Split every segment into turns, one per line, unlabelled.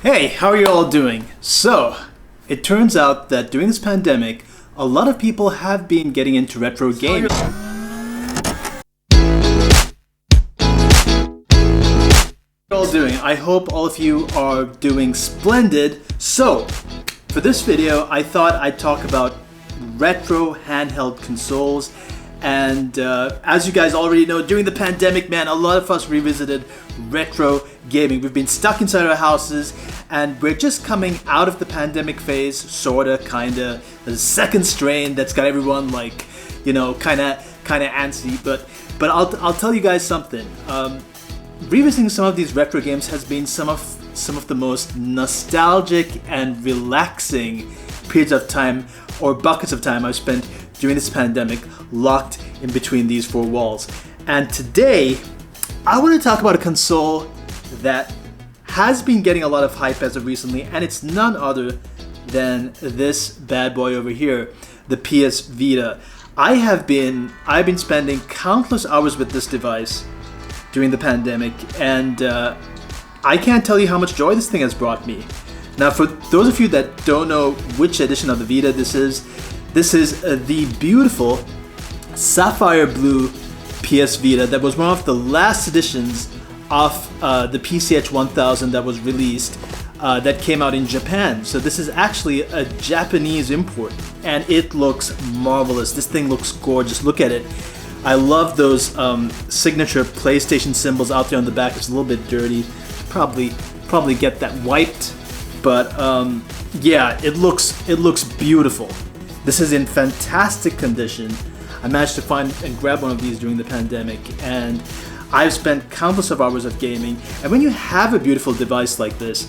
Hey, how are you all doing? So, it turns out that during this pandemic, a lot of people have been getting into retro gaming. How are you all doing? I hope all of you are doing splendid. So, for this video, I thought I'd talk about retro handheld consoles. And as you guys already know, during the pandemic, man, a lot of us revisited retro gaming. We've been stuck inside our houses, and we're just coming out of the pandemic phase, sorta, kinda. The second strain that's got everyone like, you know, kinda antsy. But I'll tell you guys something. Revisiting some of these retro games has been some of the most nostalgic and relaxing periods of time, or buckets of time, I've spent during this pandemic, locked in between these four walls. And today, I want to talk about a console that has been getting a lot of hype as of recently, and it's none other than this bad boy over here, the PS Vita. I've been spending countless hours with this device during the pandemic, and I can't tell you how much joy this thing has brought me. Now, for those of you that don't know which edition of the Vita this is the beautiful sapphire blue PS Vita that was one of the last editions of the PCH 1000 that was released that came out in Japan. So this is actually a Japanese import, and it looks marvelous. This thing looks gorgeous. Look at it. I love those signature PlayStation symbols out there on the back. It's a little bit dirty. Probably get that wiped. But yeah, it looks beautiful. This is in fantastic condition. I managed to find and grab one of these during the pandemic, and I've spent countless of hours of gaming. And when you have a beautiful device like this,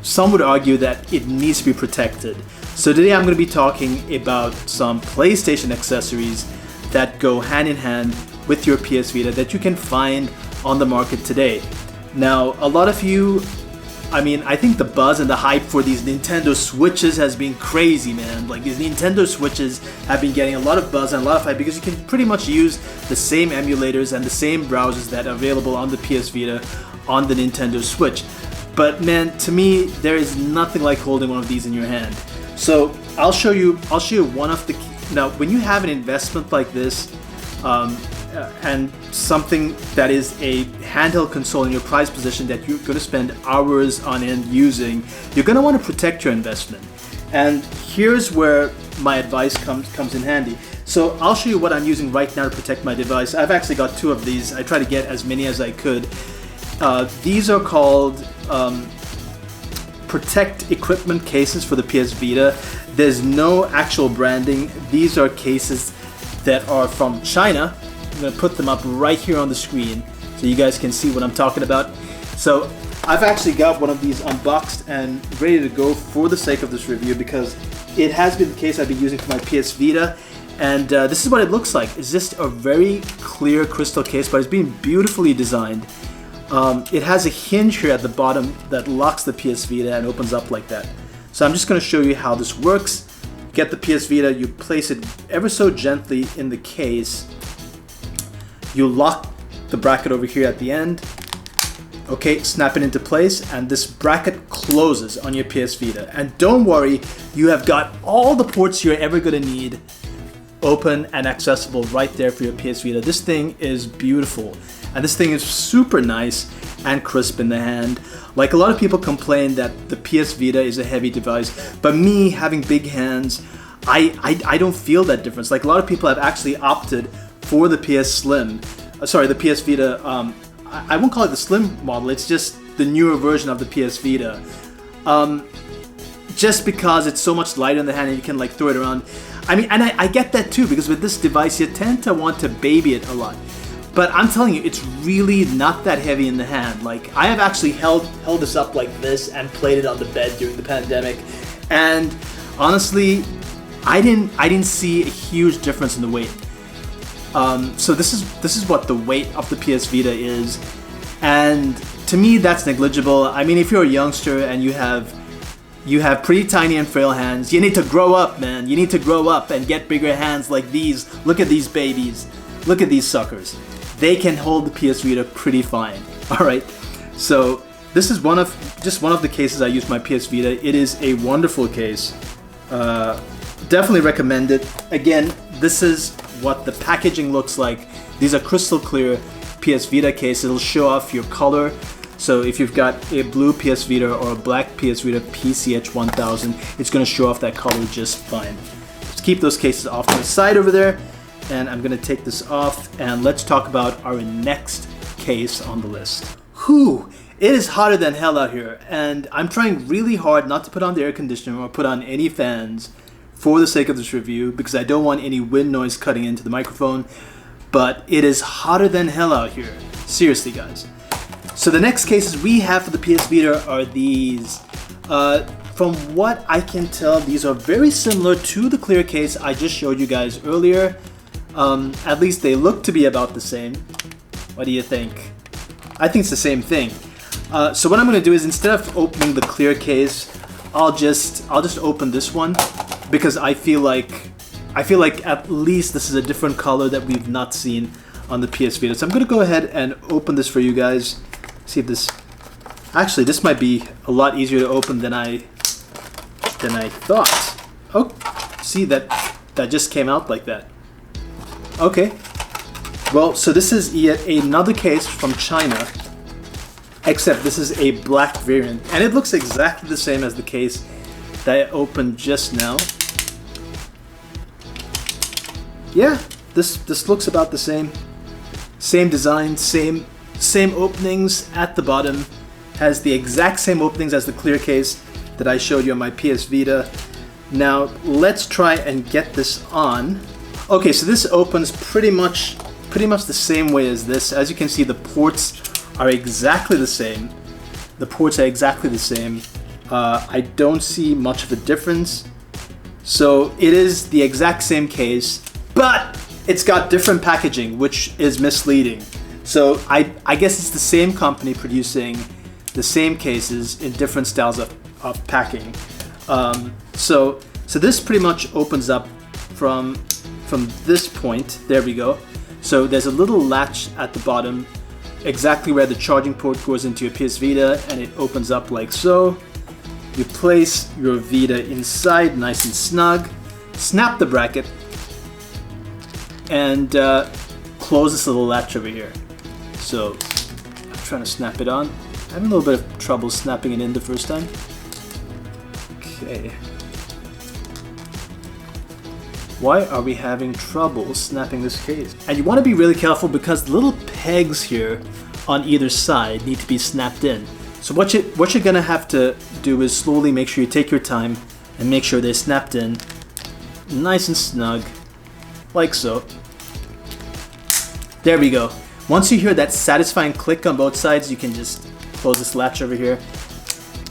some would argue that it needs to be protected. So today I'm going to be talking about some PlayStation accessories that go hand in hand with your PS Vita that you can find on the market today. Now, a lot of you, I think the buzz and the hype for these Nintendo Switches has been crazy, man. Like, these Nintendo Switches have been getting a lot of buzz and a lot of hype because you can pretty much use the same emulators and the same browsers that are available on the PS Vita on the Nintendo Switch. But man, to me, there is nothing like holding one of these in your hand. So I'll show you one of the now, when you have an investment like this, and something that is a handheld console in your price position that you're going to spend hours on end using, you're going to want to protect your investment. And here's where my advice comes in handy. So I'll show you what I'm using right now to protect my device. I've actually got two of these. I try to get as many as I could. These are called Protect Equipment cases for the PS Vita. There's no actual branding. These are cases that are from China. I'm going to put them up right here on the screen so you guys can see what I'm talking about. So I've actually got one of these unboxed and ready to go for the sake of this review because it has been the case I've been using for my PS Vita, and this is what it looks like. It's just a very clear crystal case, but it's been beautifully designed. It has a hinge here at the bottom that locks the PS Vita and opens up like that. So I'm just going to show you how this works. Get the PS Vita, you place it ever so gently in the case. You lock the bracket over here at the end. Okay, snap it into place, and this bracket closes on your PS Vita. And don't worry, you have got all the ports you're ever going to need open and accessible right there for your PS Vita. This thing is beautiful, and this thing is super nice and crisp in the hand. Like, a lot of people complain that the PS Vita is a heavy device, but me, having big hands, I don't feel that difference. Like, a lot of people have actually opted for the PS Vita. I won't call it the Slim model. It's just the newer version of the PS Vita. Just because it's so much lighter in the hand and you can like throw it around. I get that too, because with this device you tend to want to baby it a lot. But I'm telling you, it's really not that heavy in the hand. Like, I have actually held this up like this and played it on the bed during the pandemic, and honestly, I didn't see a huge difference in the weight. So this is what the weight of the PS Vita is, and to me that's negligible. I mean, if you're a youngster and you have pretty tiny and frail hands, you need to grow up, man. You need to grow up and get bigger hands like these. Look at these babies. Look at these suckers. They can hold the PS Vita pretty fine. All right. So this is just one of the cases I use my PS Vita. It is a wonderful case. Definitely recommend it. Again, this is what the packaging looks like. These are crystal clear PS Vita case. It'll show off your color. So if you've got a blue PS Vita or a black PS Vita PCH1000, it's going to show off that color just fine. Just keep those cases off to the side over there. And I'm going to take this off and let's talk about our next case on the list. Whew! It is hotter than hell out here, and I'm trying really hard not to put on the air conditioner or put on any fans for the sake of this review because I don't want any wind noise cutting into the microphone, but it is hotter than hell out here. Seriously, guys. So the next cases we have for the PS Vita are these. From what I can tell, these are very similar to the clear case I just showed you guys earlier. At least they look to be about the same. What do you think? I think it's the same thing. So what I'm going to do is instead of opening the clear case, I'll just open this one because I feel like at least this is a different color that we've not seen on the PS Vita. So I'm going to go ahead and open this for you guys. See if this actually this might be a lot easier to open than I thought. Oh, see that just came out like that. Okay. Well, so this is yet another case from China. Except this is a black variant, and it looks exactly the same as the case that I opened just now. Yeah, this looks about the same. Same design, same openings at the bottom. Has the exact same openings as the clear case that I showed you on my PS Vita. Now let's try and get this on. Okay, so this opens pretty much the same way as this. As you can see, the ports are exactly the same. The ports are exactly the same. I don't see much of a difference. So it is the exact same case, but it's got different packaging, which is misleading. So I guess it's the same company producing the same cases in different styles of packing. So this pretty much opens up from this point. There we go. So there's a little latch at the bottom, exactly where the charging port goes into your PS Vita, and it opens up like so. You place your Vita inside nice and snug, snap the bracket, and close this little latch over here. So I'm trying to snap it on. I'm having a little bit of trouble snapping it in the first time. Okay. Why are we having trouble snapping this case? And you want to be really careful because the little pegs here on either side need to be snapped in. So what you're gonna have to do is slowly make sure you take your time and make sure they're snapped in nice and snug, like so. There we go. Once you hear that satisfying click on both sides, you can just close this latch over here.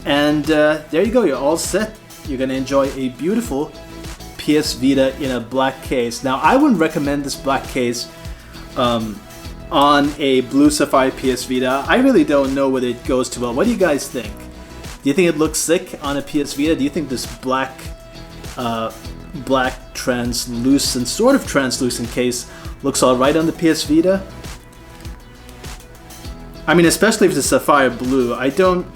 And there you go, you're all set. You're gonna enjoy a beautiful PS Vita in a black case. Now, I wouldn't recommend this black case on a blue sapphire PS Vita. I really don't know whether it goes too well. What do you guys think? Do you think it looks sick on a PS Vita? Do you think this black translucent, sort of translucent case looks alright on the PS Vita? I mean, especially if it's a sapphire blue. I don't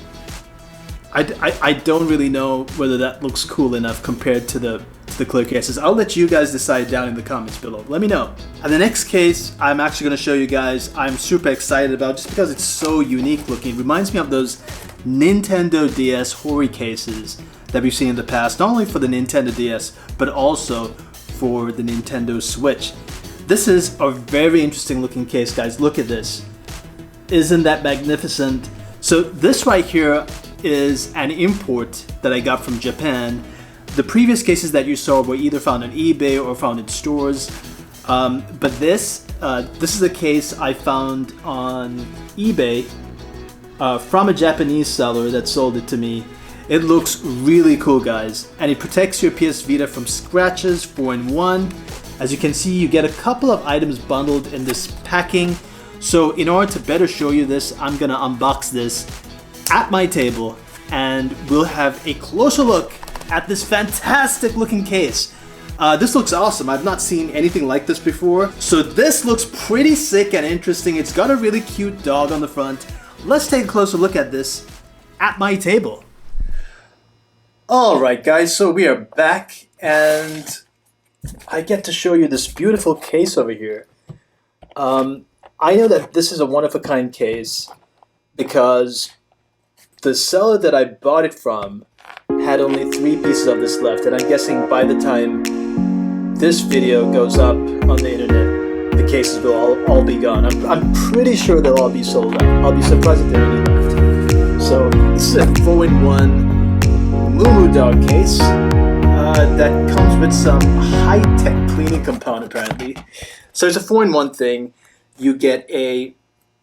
really know whether that looks cool enough compared to the clear cases. I'll let you guys decide down in the comments below. Let me know. And the next case I'm actually going to show you guys, I'm super excited about just because it's so unique looking. It reminds me of those Nintendo DS Hori cases that we've seen in the past, not only for the Nintendo DS, but also for the Nintendo Switch. This is a very interesting looking case, guys. Look at this. Isn't that magnificent? So this right here is an import that I got from Japan. The previous cases that you saw were either found on eBay or found in stores, but this is a case I found on eBay from a Japanese seller that sold it to me. It looks really cool, guys, and it protects your PS Vita from scratches 4-in-1. As you can see, you get a couple of items bundled in this packing. So in order to better show you this, I'm gonna unbox this at my table and we'll have a closer look at this fantastic looking case. This looks awesome. I've not seen anything like this before. So this looks pretty sick and interesting. It's got a really cute dog on the front. let's take a closer look at this at my table. Alright guys, so we are back and I get to show you this beautiful case over here. I know that this is a one-of-a-kind case because the seller that I bought it from had only 3 pieces of this left, and I'm guessing by the time this video goes up on the internet, the cases will all be gone. I'm pretty sure they'll all be sold out. I'll be surprised if there are any left. So this is a 4-in-1 Moo Dog case that comes with some high-tech cleaning compound apparently. So it's a 4-in-1 thing. You get a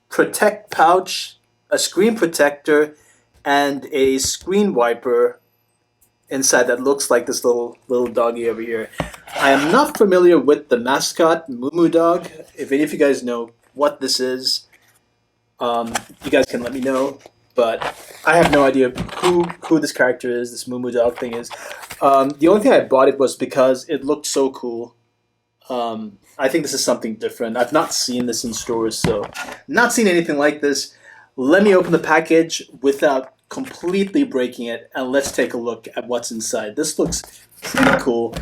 protect pouch, a screen protector, and a screen wiper inside that looks like this little doggy over here. I am not familiar with the mascot Moo Dog. If any of you guys know what this is, you guys can let me know. But I have no idea who this character is, this Moo Dog thing is. The only thing I bought it was because it looked so cool. I think this is something different. I've not seen this in stores, so not seen anything like this. Let me open the package without completely breaking it, and let's take a look at what's inside. This looks pretty cool.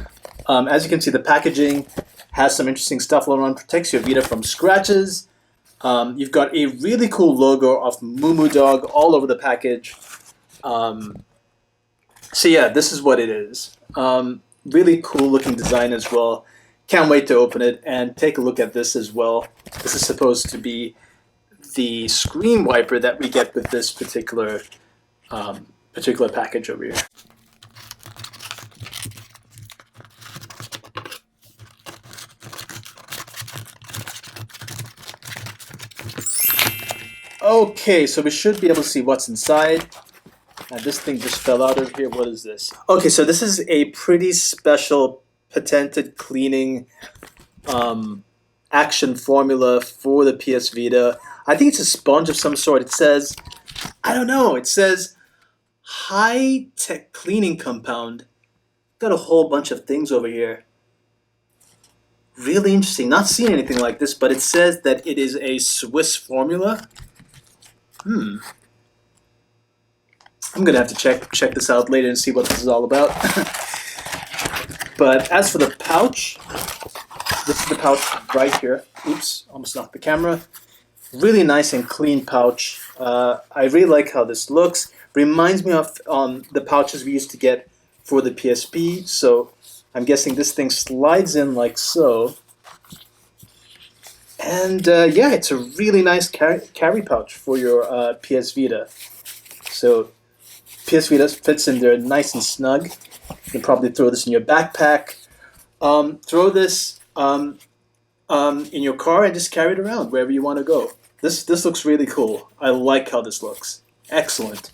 As you can see, the packaging has some interesting stuff going on. Protects your Vita from scratches. You've got a really cool logo of Moo Dog all over the package. So yeah, this is what it is. Really cool looking design as well. Can't wait to open it and take a look at this as well. This is supposed to be the screen wiper that we get with this particular package over here. Okay, so we should be able to see what's inside. And this thing just fell out of here. What is this? Okay, so this is a pretty special patented cleaning action formula for the PS Vita. I think it's a sponge of some sort. It says, I don't know, it says high-tech cleaning compound. Got a whole bunch of things over here. Really interesting. Not seen anything like this, but it says that it is a Swiss formula. I'm gonna have to check this out later and see what this is all about. But as for the pouch, this is the pouch right here. Oops, almost knocked the camera. Really nice and clean pouch. I really like how this looks. Reminds me of the pouches we used to get for the PSP. So I'm guessing this thing slides in like so. And yeah, it's a really nice carry pouch for your PS Vita. So PS Vita fits in there nice and snug. You can probably throw this in your backpack. Throw this in your car and just carry it around wherever you want to go. This looks really cool. I like how this looks. Excellent.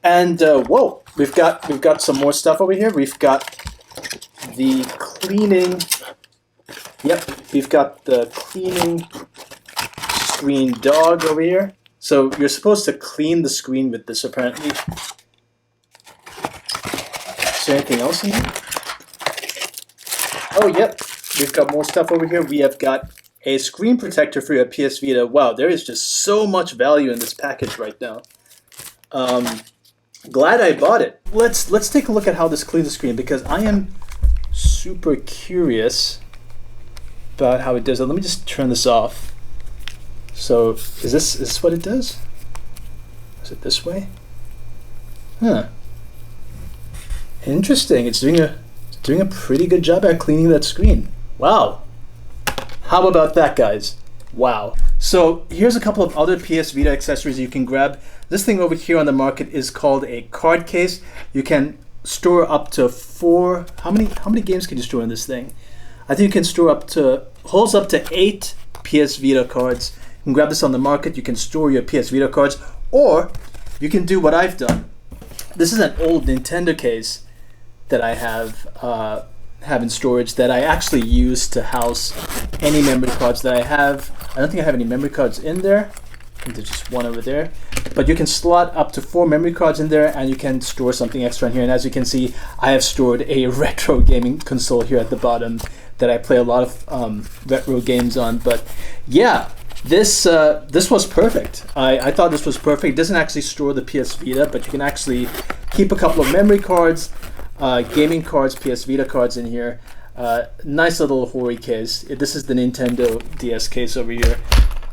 And whoa, we've got some more stuff over here. We've got the cleaning. Yep, we've got the cleaning screen dog over here. So you're supposed to clean the screen with this apparently. Is there anything else in here? Oh, yep. We've got more stuff over here. We have got a screen protector for your PS Vita. Wow, there is just so much value in this package right now. Glad I bought it. Let's take a look at how this cleans the screen because I am super curious about how it does it. Let me just turn this off. So is this what it does? Is it this way? Huh. Interesting. It's doing a pretty good job at cleaning that screen. Wow. How about that, guys? Wow. So here's a couple of other PS Vita accessories you can grab. This thing over here on the market is called a card case. You can store up to 4. How many games can you store in this thing? I think you can store holds up to 8 PS Vita cards. You can grab this on the market. You can store your PS Vita cards, or you can do what I've done. This is an old Nintendo case that I have in storage that I actually use to house any memory cards that I have. I don't think I have any memory cards in there. I think there's just one over there. But you can slot up to 4 memory cards in there, and you can store something extra in here. And as you can see, I have stored a retro gaming console here at the bottom that I play a lot of retro games on. But yeah, This was perfect. I thought this was perfect. It doesn't actually store the PS Vita, but you can actually keep a couple of memory cards, gaming cards, PS Vita cards in here. Nice little Hori case. This is the Nintendo DS case over here.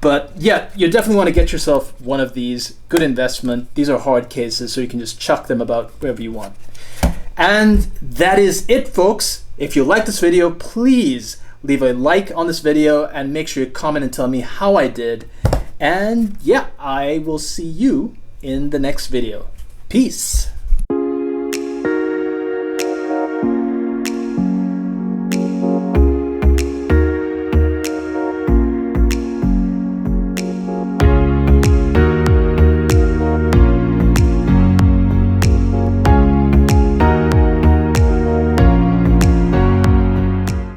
But yeah, you definitely want to get yourself one of these. Good investment. These are hard cases, so you can just chuck them about wherever you want. And that is it, folks. If you like this video, please leave a like on this video and make sure you comment and tell me how I did. And yeah, I will see you in the next video. Peace.